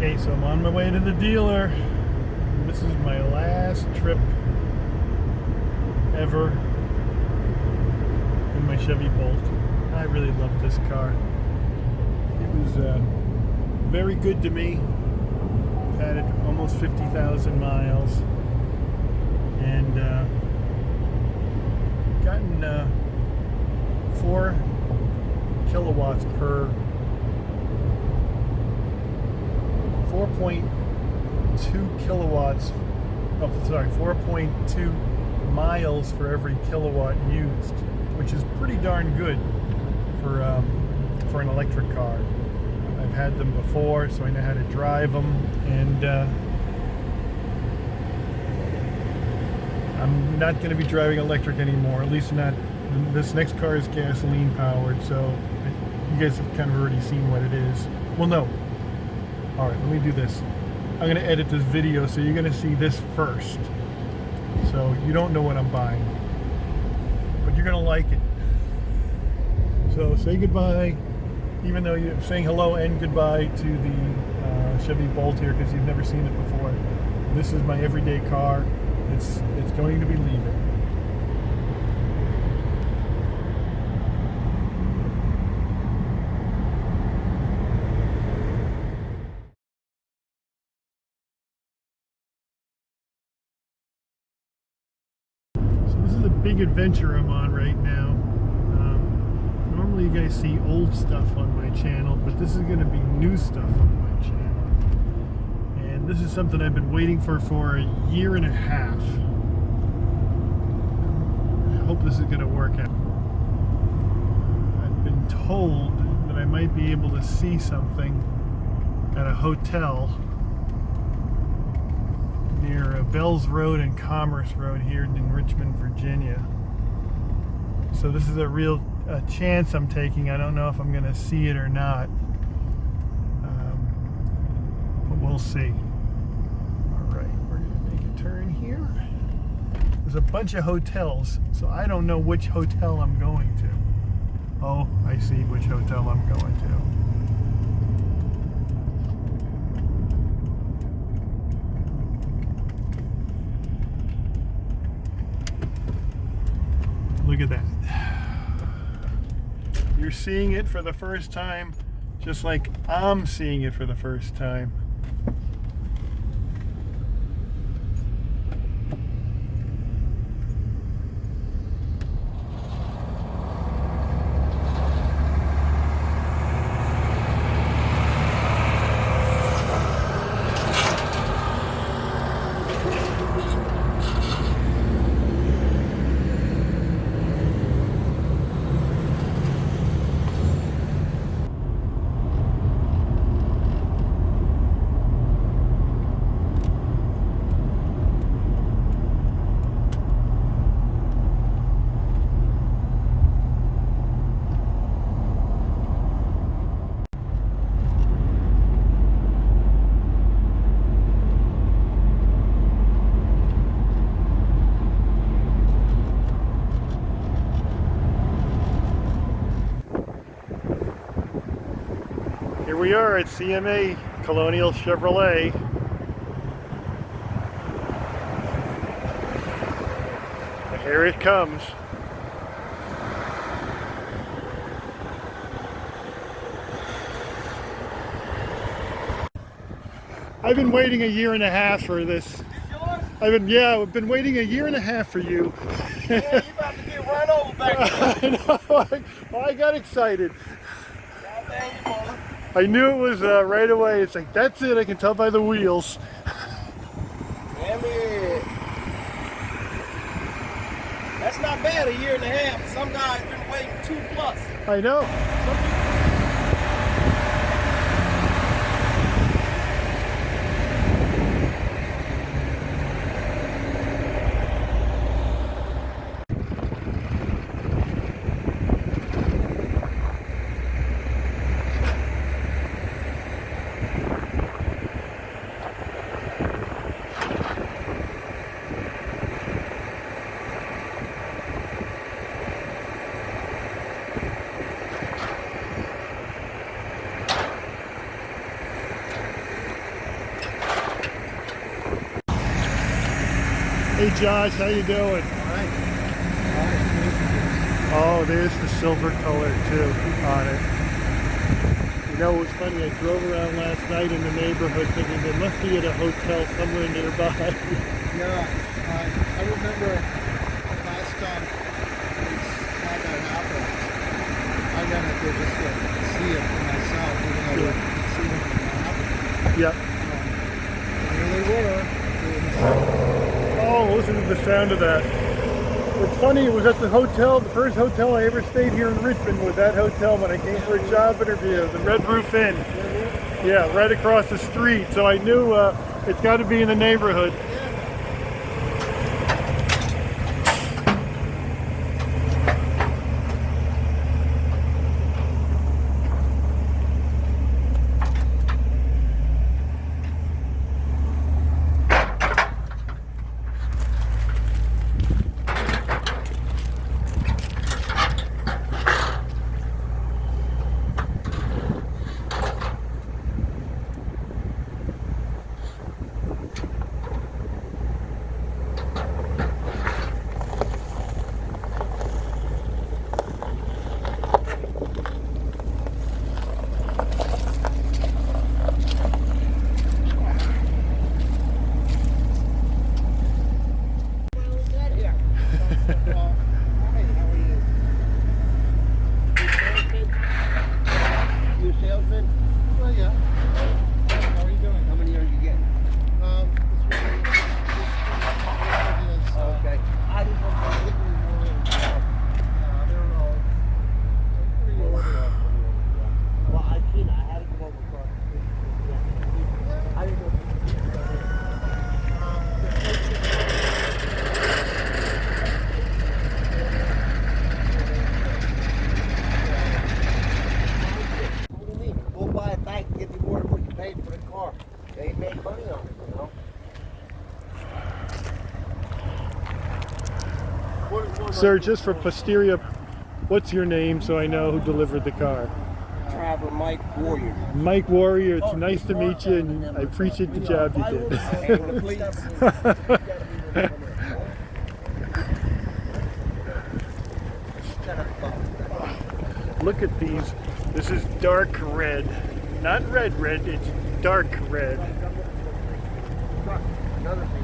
Okay, so I'm on my way to the dealer. This is my last trip ever in my Chevy Bolt. I really love this car. It was very good to me. I've had it almost 50,000 miles and gotten 4 kilowatts per 4.2 kilowatts, 4.2 miles for every kilowatt used, which is pretty darn good for an electric car. I've had them before, so I know how to drive them, and I'm not going to be driving electric anymore, at least not. This next car is gasoline powered, so you guys have kind of already seen what it is. Well, no. Alright, let me do this. I'm going to edit this video, so you're going to see this first. So you don't know what I'm buying, but you're going to like it. So say goodbye, even though you're saying hello and goodbye to the Chevy Bolt here, because you've never seen it before. This is my everyday car. It's going to be leaving. Big adventure I'm on right now. Normally you guys see old stuff on my channel, but this is going to be new stuff on my channel. And this is something I've been waiting for a year and a half. I hope this is going to work out. I've been told that I might be able to see something at a hotel near Bells Road and Commerce Road here in Richmond, Virginia. So this is a real chance I'm taking. I don't know if I'm going to see it or not, but we'll see. All right, we're going to make a turn here. There's a bunch of hotels, so I don't know which hotel I'm going to. Oh, I see which hotel I'm going to. Look at that. You're seeing it for the first time, just like I'm seeing it for the first time. Here we are at CMA Colonial Chevrolet. And here it comes. I've been waiting a year and a half for this. I've been waiting a year and a half for you. Yeah, you about to get run over back there. I know. I got excited. I knew it was right away. It's like, that's it. I can tell by the wheels. Damn it. That's not bad, a year and a half. Some guys been waiting 2+. I know. Hey Josh, how you doing? Oh, there's the silver color too on it. You know, it was funny, I drove around last night in the neighborhood thinking they must be at a hotel somewhere nearby. Yeah, I remember last time we had that happen, I ran up there just to see it for myself, even though I could see them when it happened. Yep. Here they were. Oh, listen to the sound of that. It's funny, it was at the hotel, the first hotel I ever stayed here in Richmond was that hotel when I came for a job interview, the Red Roof Inn. Yeah, right across the street. So I knew it's got to be in the neighborhood. Sir, just for posterior, what's your name so I know who delivered the car? Driver Mike Warrior. Mike Warrior, it's nice to meet you and I appreciate the job you did. Look at these. This is dark red. Not red, it's dark red. Another thing.